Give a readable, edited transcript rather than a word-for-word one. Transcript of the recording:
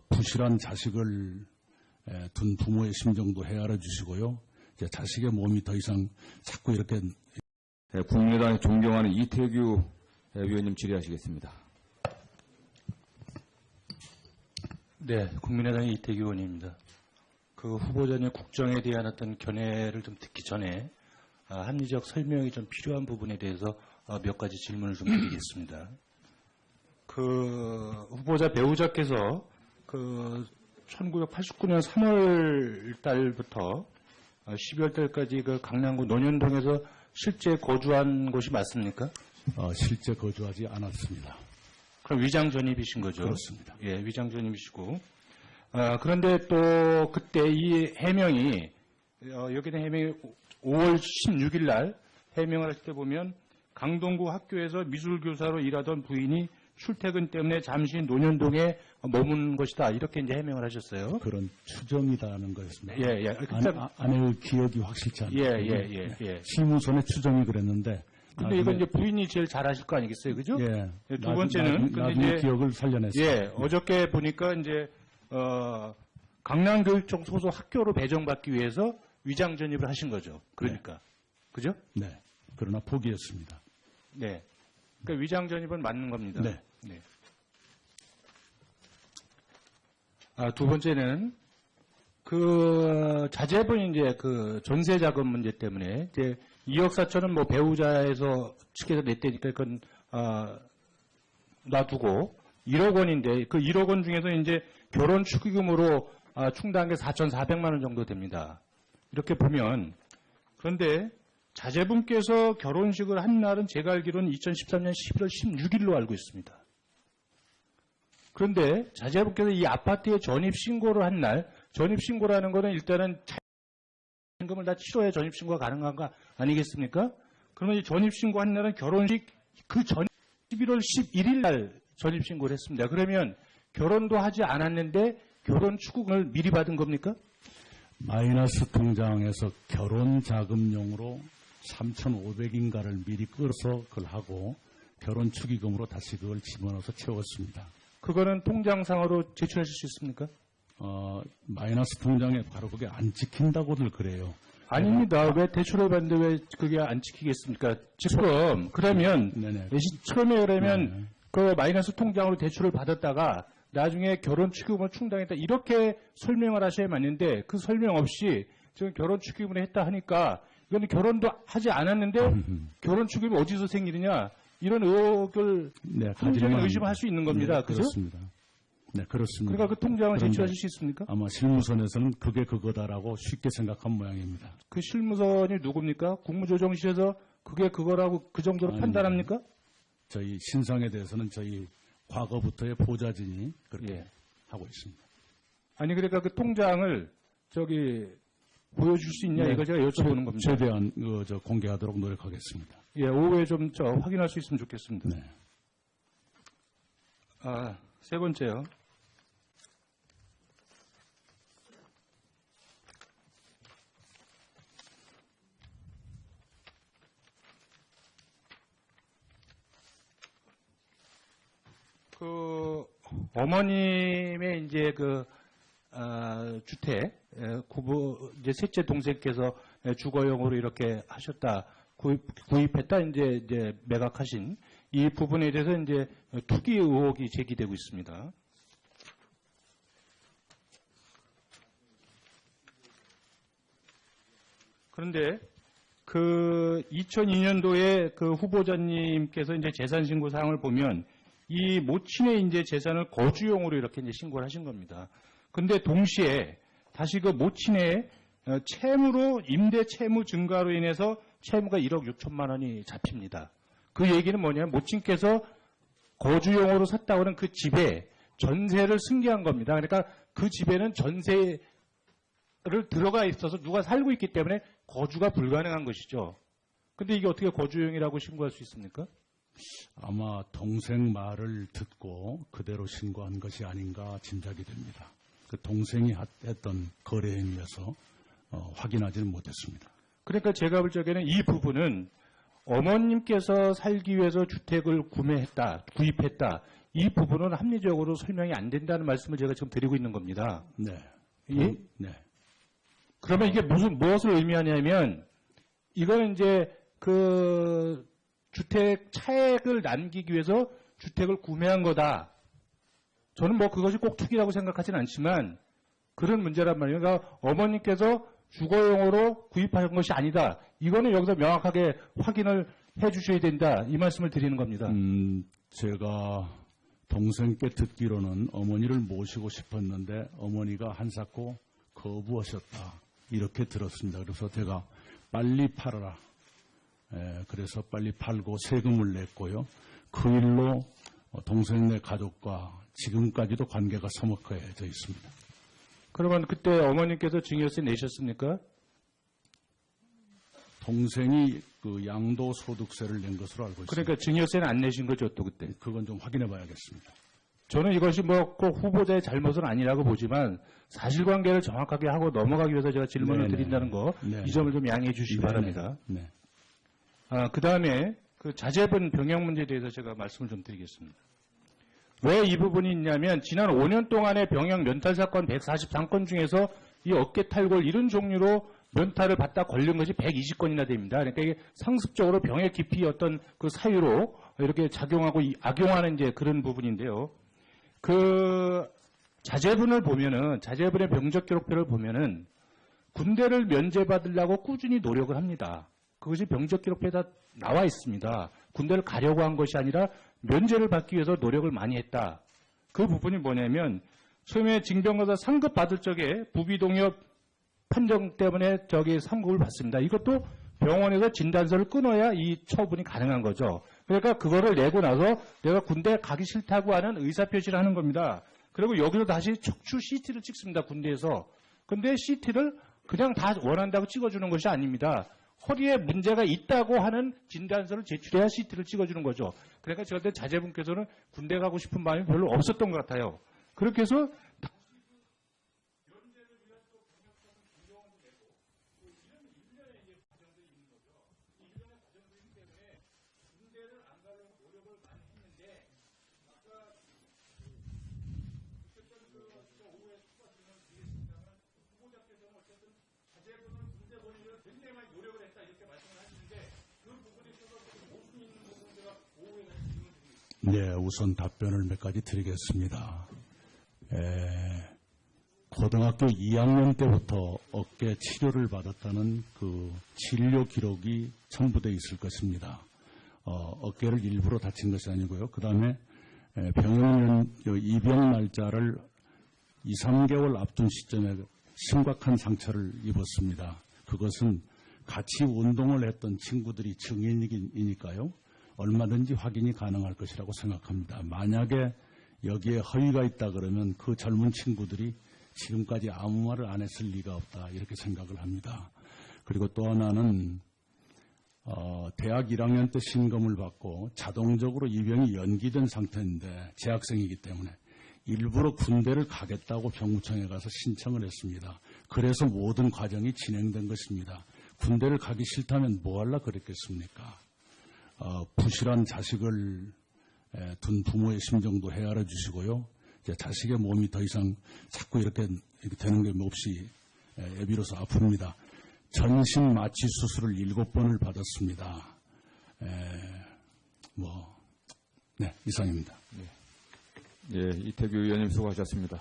부실한 자식을 둔 부모의 심정도 헤아려 주시고요. 이제 자식의 몸이 더 이상 자꾸 이렇게. 네, 국민의당이 존경하는 이태규 위원님 질의하시겠습니다. 네, 국민의당의 이태규 의원입니다. 그 후보자님 국정에 대한 어떤 견해를 좀 듣기 전에 합리적 설명이 좀 필요한 부분에 대해서 몇 가지 질문을 좀 드리겠습니다. 그 후보자 배우자께서 그 1989년 3월 달부터 12월 달까지 그 강남구 논현동에서 실제 거주한 곳이 맞습니까? 실제 거주하지 않았습니다. 그럼 위장 전입이신 거죠? 그렇습니다. 예, 위장 전입이시고. 그런데 또 그때 이 해명이 여기는 해명이 5월 16일 날 해명을 할 때 보면 강동구 학교에서 미술교사로 일하던 부인이 출퇴근 때문에 잠시 논현동에 머문 것이다. 이렇게 이제 해명을 하셨어요. 그런 추정이다는 거였습니다. 예, 예. 아내의 기억이 확실치 않아요. 예. 시무선의 추정이 그랬는데. 근데 이건 이제 부인이 제일 잘 아실 거 아니겠어요, 그죠? 예. 두 번째는 나중에 이제 기억을 살려냈어요. 예, 어저께 보니까 이제 강남교육청 소속 학교로 배정받기 위해서 위장 전입을 하신 거죠. 그러니까, 네. 그죠? 네. 그러나 포기했습니다. 네. 그러니까 위장 전입은 맞는 겁니다. 네. 네. 두 번째는 그 자제분 이제 그 전세 자금 문제 때문에 이제 2억 4천은 뭐 배우자에서 측에서 냈다니까 그건 놔두고 1억 원인데 그 1억 원 중에서 이제 결혼 축의금으로 충당한 게 4,400만 원 정도 됩니다. 이렇게 보면 그런데 자제분께서 결혼식을 한 날은 제가 알기로는 2013년 11월 16일로 알고 있습니다. 그런데 자제분께서 이 아파트에 전입신고를 한 날, 전입신고라는 거는 일단은 자금을 다 치러야 전입신고가 가능한 거 아니겠습니까? 그러면 이 전입신고 한 날은 결혼식 그 전 11월 11일 날 전입신고를 했습니다. 그러면 결혼도 하지 않았는데 결혼 축의금을 미리 받은 겁니까? 마이너스 통장에서 결혼 자금용으로 3,500인가를 미리 끌어서 그걸 하고 결혼 축의금으로 다시 그걸 집어넣어서 채웠습니다. 그거는 통장상으로 제출하실 수 있습니까? 마이너스 통장에 바로 그게 안 찍힌다고들 그래요. 아닙니다. 왜 대출을 받는데 왜 그게 안 지키겠습니까? 지금 그러면 네네. 처음에 그러면 네네. 그 마이너스 통장으로 대출을 받았다가 나중에 결혼 축의금을 충당했다 이렇게 설명을 하셔야 맞는데 그 설명 없이 지금 결혼 축의금을 했다 하니까 이거는 결혼도 하지 않았는데 결혼 축의금이 어디서 생기느냐 이런 의혹을 합리적인 의심을 할 수 있는 겁니다. 네, 그죠? 그렇습니다. 네, 그렇습니다. 그러니까 그 통장을 제출하실 수 있습니까? 아마 실무선에서는 그게 그거다라고 쉽게 생각한 모양입니다. 그 실무선이 누굽니까? 국무조정실에서 그게 그거라고 그 정도로 아닙니다. 판단합니까? 저희 신상에 대해서는 저희 과거부터의 보좌진이 그렇게 예. 하고 있습니다. 아니 그러니까 그 통장을 보여줄 수 있냐 네, 이거 제가 여쭤보는 겁니다. 최대한 공개하도록 노력하겠습니다. 예, 오후에 좀 확인할 수 있으면 좋겠습니다. 네. 세 번째요. 그 어머님의 이제 그 주택 이제 셋째 동생께서 주거용으로 이렇게 하셨다 구입했다 이제 매각하신 이 부분에 대해서 이제 투기 의혹이 제기되고 있습니다. 그런데 그 2002년도에 그 후보자님께서 이제 재산 신고 사항을 보면 이 모친의 이제 재산을 거주용으로 이렇게 이제 신고를 하신 겁니다. 근데 동시에 다시 그 모친의 채무로 임대 채무 증가로 인해서 채무가 1억 6천만 원이 잡힙니다. 그 얘기는 뭐냐면 모친께서 거주용으로 샀다고 하는 그 집에 전세를 승계한 겁니다. 그러니까 그 집에는 전세를 들어가 있어서 누가 살고 있기 때문에 거주가 불가능한 것이죠. 근데 이게 어떻게 거주용이라고 신고할 수 있습니까? 아마 동생 말을 듣고 그대로 신고한 것이 아닌가 짐작이 됩니다. 그 동생이 했던 거래 행위여서 확인하지는 못했습니다. 그러니까 제가 볼 적에는 이 부분은 어머님께서 살기 위해서 주택을 구입했다. 이 부분은 합리적으로 설명이 안 된다는 말씀을 제가 지금 드리고 있는 겁니다. 네. 예? 네. 그러면 이게 무엇을 의미하냐면, 이거는 이제 그 주택 차액을 남기기 위해서 주택을 구매한 거다. 저는 뭐 그것이 꼭 투기라고 생각하지는 않지만 그런 문제란 말이에요. 그러니까 어머니께서 주거용으로 구입한 것이 아니다. 이거는 여기서 명확하게 확인을 해 주셔야 된다. 이 말씀을 드리는 겁니다. 제가 동생께 듣기로는 어머니를 모시고 싶었는데 어머니가 한사코 거부하셨다. 이렇게 들었습니다. 그래서 제가 빨리 팔아라. 그래서 빨리 팔고 세금을 냈고요. 그 일로 동생네 가족과 지금까지도 관계가 서먹해져 있습니다. 그러면 그때 어머니께서 증여세 내셨습니까? 동생이 그 양도소득세를 낸 것으로 알고 있습니다. 그러니까 증여세는 안 내신 거죠, 또 그때. 그건 좀 확인해 봐야겠습니다. 저는 이것이 뭐 꼭 후보자의 잘못은 아니라고 보지만 사실관계를 정확하게 하고 넘어가기 위해서 제가 질문을 네네. 드린다는 거, 네네. 이 점을 좀 양해해 주시기 바랍니다. 네. 그 다음에 그 자제분 병역 문제에 대해서 제가 말씀을 좀 드리겠습니다. 왜 이 부분이 있냐면 지난 5년 동안의 병역 면탈 사건 143건 중에서 이 어깨 탈골 이런 종류로 면탈을 받다 걸린 것이 120건이나 됩니다. 그러니까 이게 상습적으로 병의 깊이 어떤 그 사유로 이렇게 작용하고 악용하는 이제 그런 부분인데요. 그 자제분을 보면은 자제분의 병적 기록표를 보면은 군대를 면제받으려고 꾸준히 노력을 합니다. 그것이 병적 기록표에 다 나와 있습니다. 군대를 가려고 한 것이 아니라 면제를 받기 위해서 노력을 많이 했다. 그 부분이 뭐냐면 처음에 징병검사 상급 받을 적에 부비동엽 판정 때문에 상급을 받습니다. 이것도 병원에서 진단서를 끊어야 이 처분이 가능한 거죠. 그러니까 그거를 내고 나서 내가 군대 가기 싫다고 하는 의사표시를 하는 겁니다. 그리고 여기서 다시 척추 CT를 찍습니다. 군대에서. 근데 CT를 그냥 다 원한다고 찍어주는 것이 아닙니다. 허리에 문제가 있다고 하는 진단서를 제출해야 CT를 찍어주는 거죠. 그러니까 제가 그때 자제분께서는 군대 가고 싶은 마음이 별로 없었던 것 같아요. 그렇게 해서 네, 우선 답변을 몇 가지 드리겠습니다. 고등학교 2학년 때부터 어깨 치료를 받았다는 그 진료 기록이 첨부되어 있을 것입니다. 어깨를 일부러 다친 것이 아니고요. 그 다음에 병원 입영 날짜를 2, 3개월 앞둔 시점에 심각한 상처를 입었습니다. 그것은 같이 운동을 했던 친구들이 증인이니까요. 얼마든지 확인이 가능할 것이라고 생각합니다. 만약에 여기에 허위가 있다 그러면 그 젊은 친구들이 지금까지 아무 말을 안 했을 리가 없다 이렇게 생각을 합니다. 그리고 또 하나는 대학 1학년 때 신검을 받고 자동적으로 입영이 연기된 상태인데 재학생이기 때문에 일부러 군대를 가겠다고 병무청에 가서 신청을 했습니다. 그래서 모든 과정이 진행된 것입니다. 군대를 가기 싫다면 뭐 하려 그랬겠습니까? 부실한 자식을 둔 부모의 심정도 헤아려 주시고요. 이제 자식의 몸이 더 이상 자꾸 이렇게 되는 게 몹시 애비로서 아픕니다. 전신 마취 수술을 7번을 받았습니다. 네, 이상입니다. 예, 이태규 의원님 수고하셨습니다.